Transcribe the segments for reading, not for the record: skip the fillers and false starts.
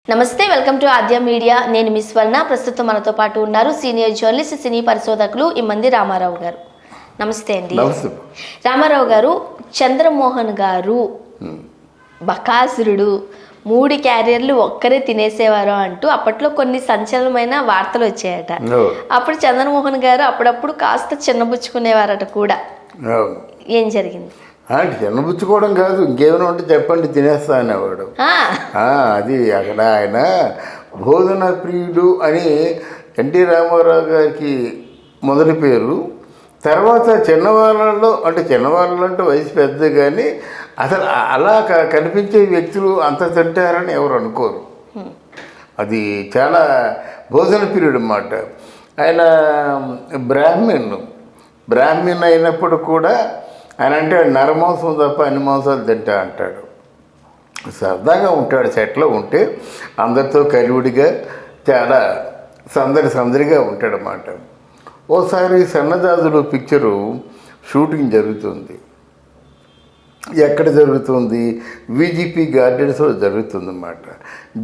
నమస్తే, welcome to Aadya media. నేను miss వర్ణ. ప్రస్తుతం మనతో పాటు ఉన్నారు సీనియర్ జర్నలిస్ట్, సినీ పరిశోధకులు ఇమ్మంది రామారావు గారు. నమస్తే అండి. రామారావు గారు, చంద్రమోహన్ గారు బకాసురుడు 3 క్యారియర్లు ఒక్కరే తినేసేవారు అంటూ అప్పట్లో కొన్ని సంచలనమైన వార్తలు వచ్చాయట. అప్పుడు చంద్రమోహన్ గారు అప్పుడప్పుడు కాస్త చిన్నబుచ్చుకునేవారట కూడా. ఏం జరిగింది? చిన్నబుచ్చుకోవడం కాదు, ఇంకేమైనా ఉంటే చెప్పండి తినేస్తా అనేవాడు. అది అక్కడ ఆయన భోజన ప్రియుడు అని ఎన్టీ రామారావు గారికి మొదటి పేరు. తర్వాత చిన్నవాళ్ళలో అంటే వయసు పెద్ద, కానీ అసలు అలా కనిపించే వ్యక్తులు అంత తింటారని ఎవరు అనుకోరు. అది చాలా భోజన ప్రియుడు అన్నమాట. ఆయన బ్రాహ్మణ్ అయినప్పుడు కూడా ఆయన అంటే నరమాంసం తప్ప అన్ని మాంసాలు తింటా అంటాడు. సరదాగా ఉంటాడు, సెట్లో ఉంటే అందరితో కలివిడిగా చాలా సందడిగా ఉంటాడన్నమాట. ఓసారి సన్నజాజులు పిక్చరు షూటింగ్ జరుగుతుంది. ఎక్కడ జరుగుతుంది? విజిపి గార్డెన్స్లో జరుగుతుందన్నమాట.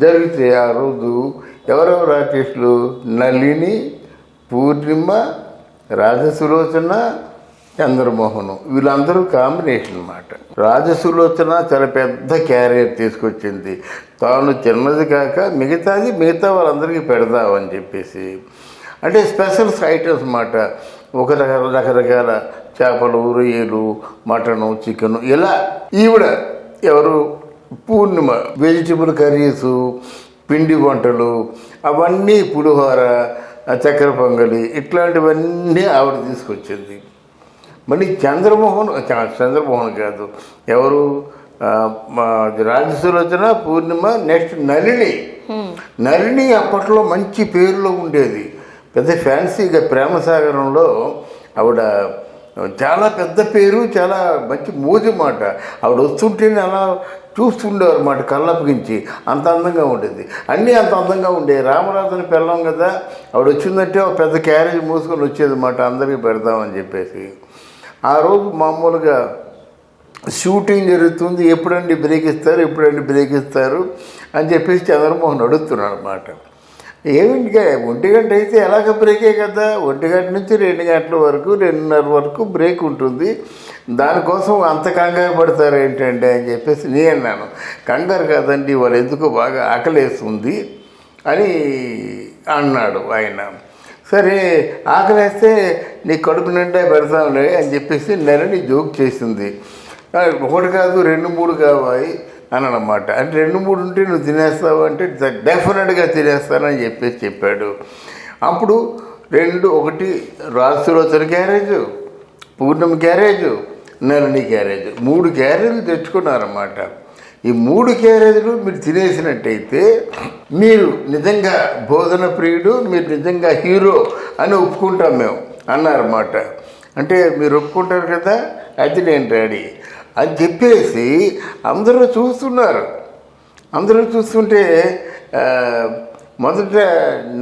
జరిగితే ఆ రోజు ఎవరెవరు ఆర్టిస్టులు? నళిని, పూర్ణిమ, రాజసులోచన, చంద్రమోహన్, వీళ్ళందరూ కాంబినేషన్ అన్నమాట. రాజసులోచన చాలా పెద్ద క్యారియర్ తీసుకొచ్చింది. తాను చిన్నది కాక మిగతా వాళ్ళందరికీ పెడదామని చెప్పేసి, అంటే స్పెషల్స్ ఐటమ్స్ అన్నమాట. ఒక రకరకాల చేపలు, రొయ్యలు, మటను, చికెను, ఇలా. ఈవిడ ఎవరు? పూర్ణిమ వెజిటబుల్ కర్రీసు, పిండి వంటలు, అవన్నీ పులిహోర, చక్కెర పొంగలి, ఇట్లాంటివన్నీ ఆవిడ తీసుకొచ్చింది. మళ్ళీ చంద్రమోహన్ కాదు, ఎవరు? రాజసులోచన, పూర్ణిమ, నెక్స్ట్ నళిని అప్పట్లో మంచి పేరులో ఉండేది. పెద్ద ఫ్యాన్సీగా ప్రేమసాగరంలో ఆవిడ చాలా పెద్ద పేరు, చాలా మంచి మోజు మాట. ఆవిడ వస్తుంటేనే అలా చూస్తుండేవారు అన్నమాట, కళ్ళప్పగించి. అంత అందంగా ఉండేది, అన్నీ అంత అందంగా ఉండేవి. రామరాజుని పెళ్ళాం కదా, ఆవిడ వచ్చిందంటే ఒక పెద్ద క్యారేజ్ మూసుకొని వచ్చేది అన్నమాట, అందరికీ పెడదామని చెప్పేసి. ఆ రోజు మామూలుగా షూటింగ్ జరుగుతుంది. ఎప్పుడండి బ్రేక్ ఇస్తారు అని చెప్పేసి చంద్రమోహన్ అడుగుతున్నాడు అన్నమాట. ఏమిటి 1 గంట అయితే ఎలాగ బ్రేకే కదా, 1 గంట నుంచి 2 గంటల వరకు, 2:30 వరకు బ్రేక్ ఉంటుంది. దానికోసం అంత కంగారు పడతారు ఏంటంటే అని చెప్పేసి నేను అన్నాను. కంగారు కాదండి, వాళ్ళు ఎందుకో బాగా ఆకలేస్తుంది అని అన్నాడు ఆయన. సరే, ఆకలేస్తే నీ కడుపు నిండా పెడతాంలే అని చెప్పేసి నళిని జోక్ చేసింది. 1 కాదు 2-3 కావాలి అని అన్నమాట. అంటే 2-3 ఉంటే నువ్వు తినేస్తావు అంటే డెఫినెట్గా తినేస్తానని చెప్పాడు. అప్పుడు 1 రాజసులోచన క్యారేజు, పూర్ణిమ క్యారేజు, నళిని క్యారేజు, 3 క్యారేజీలు తెచ్చుకున్నారన్నమాట. ఈ 3 క్యారేజీలు మీరు తినేసినట్టయితే మీరు నిజంగా భోజన ప్రియుడు, మీరు నిజంగా హీరో అని ఒప్పుకుంటాం మేము అన్నారన్నమాట. అంటే మీరు ఒప్పుకుంటారు కదా, అది నేను రెడీ అని చెప్పేసి అందరూ చూస్తుంటే మొదట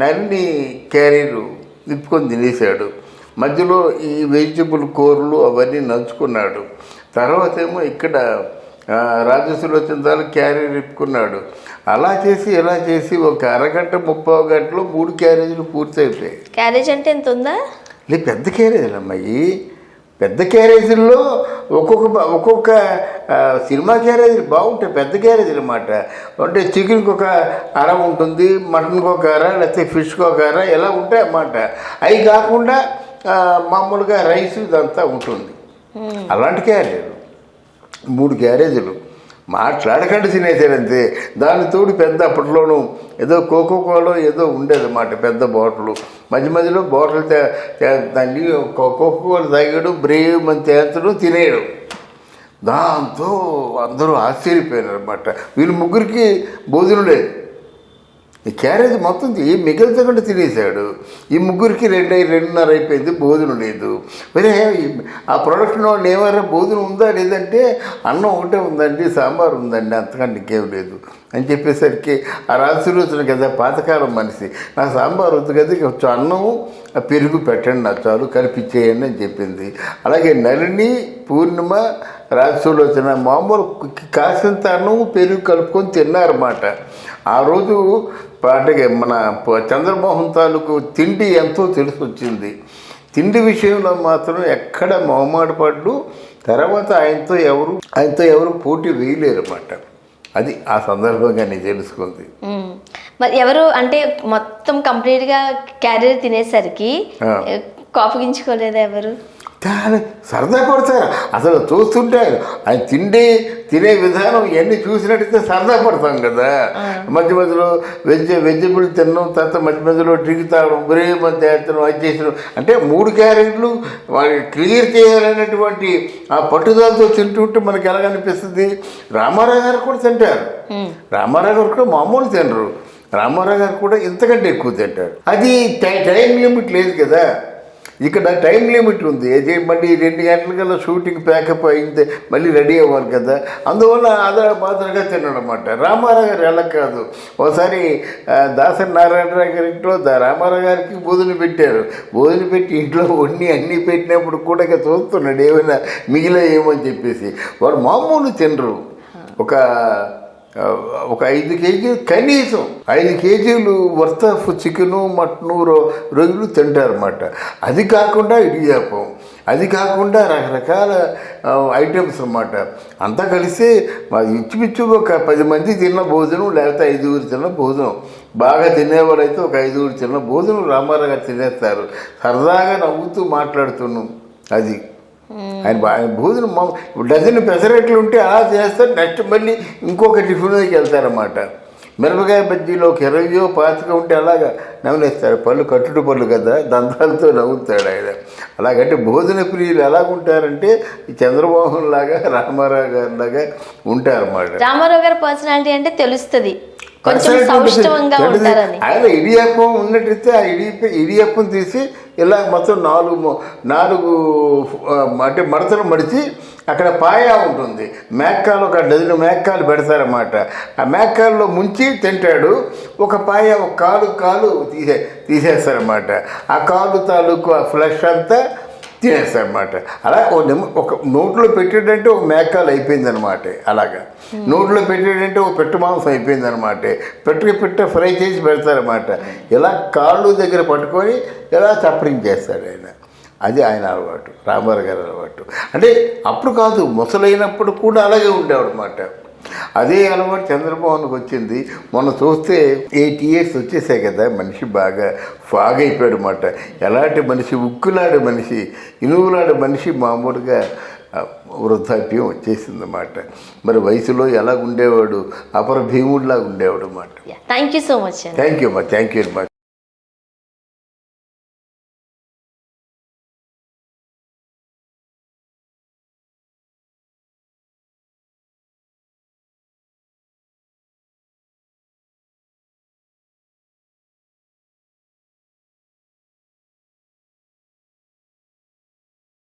నళిని క్యారీరు నిప్పుకొని తినేశాడు. మధ్యలో ఈ వెజిటబుల్ కూరలు అవన్నీ నంచుకున్నాడు. తర్వాత ఏమో ఇక్కడ రాజసులోచన క్యారేజ్ నిప్పుకున్నాడు. అలా చేసి ఒక అరగంట 30 గంటలో 3 క్యారేజీలు పూర్తయిపోయాయి. క్యారేజ్ అంటే ఎంత ఉందా? పెద్ద క్యారేజీలు అమ్మాయి. పెద్ద క్యారేజీల్లో ఒక్కొక్క సినిమా క్యారేజీలు బాగుంటాయి. పెద్ద క్యారేజీలు అన్నమాట. అంటే చికెన్కి ఒక అర ఉంటుంది, మటన్కి ఒక అర, లేకపోతే ఫిష్కి ఒక అర, ఇలా ఉంటాయి అన్నమాట. అవి కాకుండా మామూలుగా రైస్ ఇదంతా ఉంటుంది. అలాంటి క్యారేజీలు 3 క్యారేజీలు మాట్లాడకండి తినేసారంతే. దానితోడు పెద్ద అప్పట్లోనూ ఏదో కోకోకోలో ఏదో ఉండేదన్నమాట, పెద్ద బాటిల్. మధ్యలో బాటిల్ దాన్ని కోకోకోలు తాగాడు, బ్రేవ్ అని తేల్చడం, తినేయడం. దాంతో అందరూ ఆశ్చర్యపోయారు అన్నమాట. వీళ్ళు ముగ్గురికి భోజనం లేదు. ఈ క్యారేజ్ మొత్తం మిగిలితకుండా తినేశాడు. ఈ ముగ్గురికి 2:30 అయిపోయింది, భోజనం లేదు. మరి ఆ ప్రొడక్షన్ వాళ్ళు ఏమైనా భోజనం ఉందా లేదంటే అన్నం ఒకటే ఉందండి, సాంబార్ ఉందండి, అంతకంటే ఇంకేం లేదు అని చెప్పేసరికి ఆ రాజసులోచన కదా, పాతకాలం మనిషి, నాకు సాంబార్ వద్దు కదా, కొంచెం అన్నము పెరుగు పెట్టండి, నాకు చాలు, కలిపిచ్చేయండి అని చెప్పింది. అలాగే నళిని, పూర్ణిమ, రాజసులోచన మామూలు కాసింత అన్నం పెరుగు కలుపుకొని తిన్నారన్నమాట. ఆ రోజు పాటకి మన చంద్రమోహన్ తాలూకు తిండి ఎంతో తెలిసి వచ్చింది. తిండి విషయంలో మాత్రం ఎక్కడ మొహమాటపడ్డు. తర్వాత ఆయనతో ఎవరు పోటీ వేయలేరు అన్నమాట. అది ఆ సందర్భంగా నేను తెలుసుకుంది. మరి ఎవరు అంటే మొత్తం కంప్లీట్గా క్యారియర్ తినేసరికి కోపగించుకోలేదు ఎవరు? సరదా పడతారు. అసలు చూస్తుంటే ఆయన తినే విధానం ఇవన్నీ చూసినట్టయితే సరదా పడతాం కదా. మధ్య మధ్యలో వెజిటబుల్ తినడం, తర్వాత మధ్య మధ్యలో డ్రింక్ తాగడం, ఒరే మధ్య అది చేసడం, అంటే 3 క్యారెట్లు వాళ్ళు క్లియర్ చేయాలనేటువంటి ఆ పట్టుదలతో తింటుంటే మనకి ఎలాగనిపిస్తుంది. రామారావు గారు కూడా తింటారు. రామారావు గారు కూడా మామూలు తినరు. రామారావు గారు కూడా ఇంతకంటే ఎక్కువ తింటారు. అది టైం లిమిట్ లేదు కదా. ఇక్కడ టైం లిమిట్ ఉంది. మళ్ళీ 2 గంటలకల్లా షూటింగ్ ప్యాకప్ అయింది, మళ్ళీ రెడీ అవ్వాలి కదా. అందువల్ల మాత్రగా తినడం అన్నమాట. రామారావు గారు ఎలా కాదు. ఒకసారి దాసరి నారాయణరావు గారి ఇంట్లో రామారావు గారికి భోజనం పెట్టారు. భోజనం పెట్టి ఇంట్లో అన్నీ పెట్టినప్పుడు కూడా ఇక చూస్తున్నాడు ఏమైనా మిగిలేమని చెప్పేసి. వాడు మామూలు తినరు. ఒక 5 కేజీలు, కనీసం 5 కేజీలు వర్త్ ఆఫ్ చికెను, మటను, రొయ్యలు తింటారన్నమాట. అది కాకుండా ఇడియాపం, అది కాకుండా రకరకాల ఐటమ్స్ అన్నమాట. అంతా కలిసి ఇంచుమించు ఒక 10 మంది తిన్న భోజనం, లేకపోతే 5గురు తిన్న భోజనం. బాగా తినేవారైతే ఒక 5గురు తిన్న భోజనం రామారావు గారు తినేస్తారు. సరదాగా నవ్వుతూ మాట్లాడుతున్నాం. అది ఆయన భోజనం డజన్ పెసరట్లు ఉంటే అలా చేస్తారు. నెక్స్ట్ మళ్ళీ ఇంకొక టిఫిన్లోకి వెళ్తారన్నమాట. మిరపకాయ బజ్జీలో 20 25 ఉంటే అలాగా నవ్వులేస్తారు. పళ్ళు కట్టుడు పళ్ళు కదా, దంతాలతో నవ్వుతాడు ఆయన. అలాగంటే భోజన ప్రియులు ఎలాగుంటారంటే ఈ చంద్రమోహన్ లాగా, రామారావు గారి లాగా ఉంటారన్నమాట. రామారావు గారి పర్సనాలిటీ అంటే తెలుస్తుంది, కొంచెం సౌష్ఠవంగా ఉంటారని. ఆయన ఇడియప్పం ఉన్నట్టయితే ఆ ఇడియప్పం తీసి ఇలా మొత్తం 4 అంటే మడతలు మడిచి అక్కడ పాయా ఉంటుంది. మేక్కాలు ఒక 12 మేక్కాలు పెడతారన్నమాట. ఆ మేక్కాల్లో ముంచి తింటాడు. ఒక పాయ ఒక కాలు తీసేస్తారన్నమాట. ఆ కాలు తాలూకు ఆ ఫ్లెష్ అంతా తినేస్తారన్నమాట. అలా ఒక నోట్లో పెట్టాడంటే ఒక మేకాలు అయిపోయిందనమాట. అలాగా నోట్లో పెట్టాడంటే ఒక పెట్టు మాంసం అయిపోయిందనమాట. పెట్ట ఫ్రై చేసి పెడతారన్నమాట. ఇలా కాళ్ళు దగ్గర పట్టుకొని ఇలా చప్పరించేస్తాడు ఆయన. అది ఆయన అలవాటు, రామారావు గారి అలవాటు. అంటే అప్పుడు కాదు, ముసలైనప్పుడు కూడా అలాగే ఉండేవాడు అన్నమాట. అదే అలవాటు చంద్రమోహన్కి వచ్చింది. మొన్న చూస్తే 8 years వచ్చేసాయి కదా. మనిషి బాగా ఫాగ్ అయిపోయాడు అన్నమాట. ఎలాంటి మనిషి, ఉక్కులాడే మనిషి, ఇనువులాడే మనిషి మామూలుగా వృద్ధాప్యం వచ్చేసిందన్నమాట. మరి వయసులో ఎలా ఉండేవాడు, అపర భీముడిలాగా ఉండేవాడు అన్నమాట. Thank you so much. Thank you అమ్మా, థ్యాంక్ యూ వెరీ మచ్.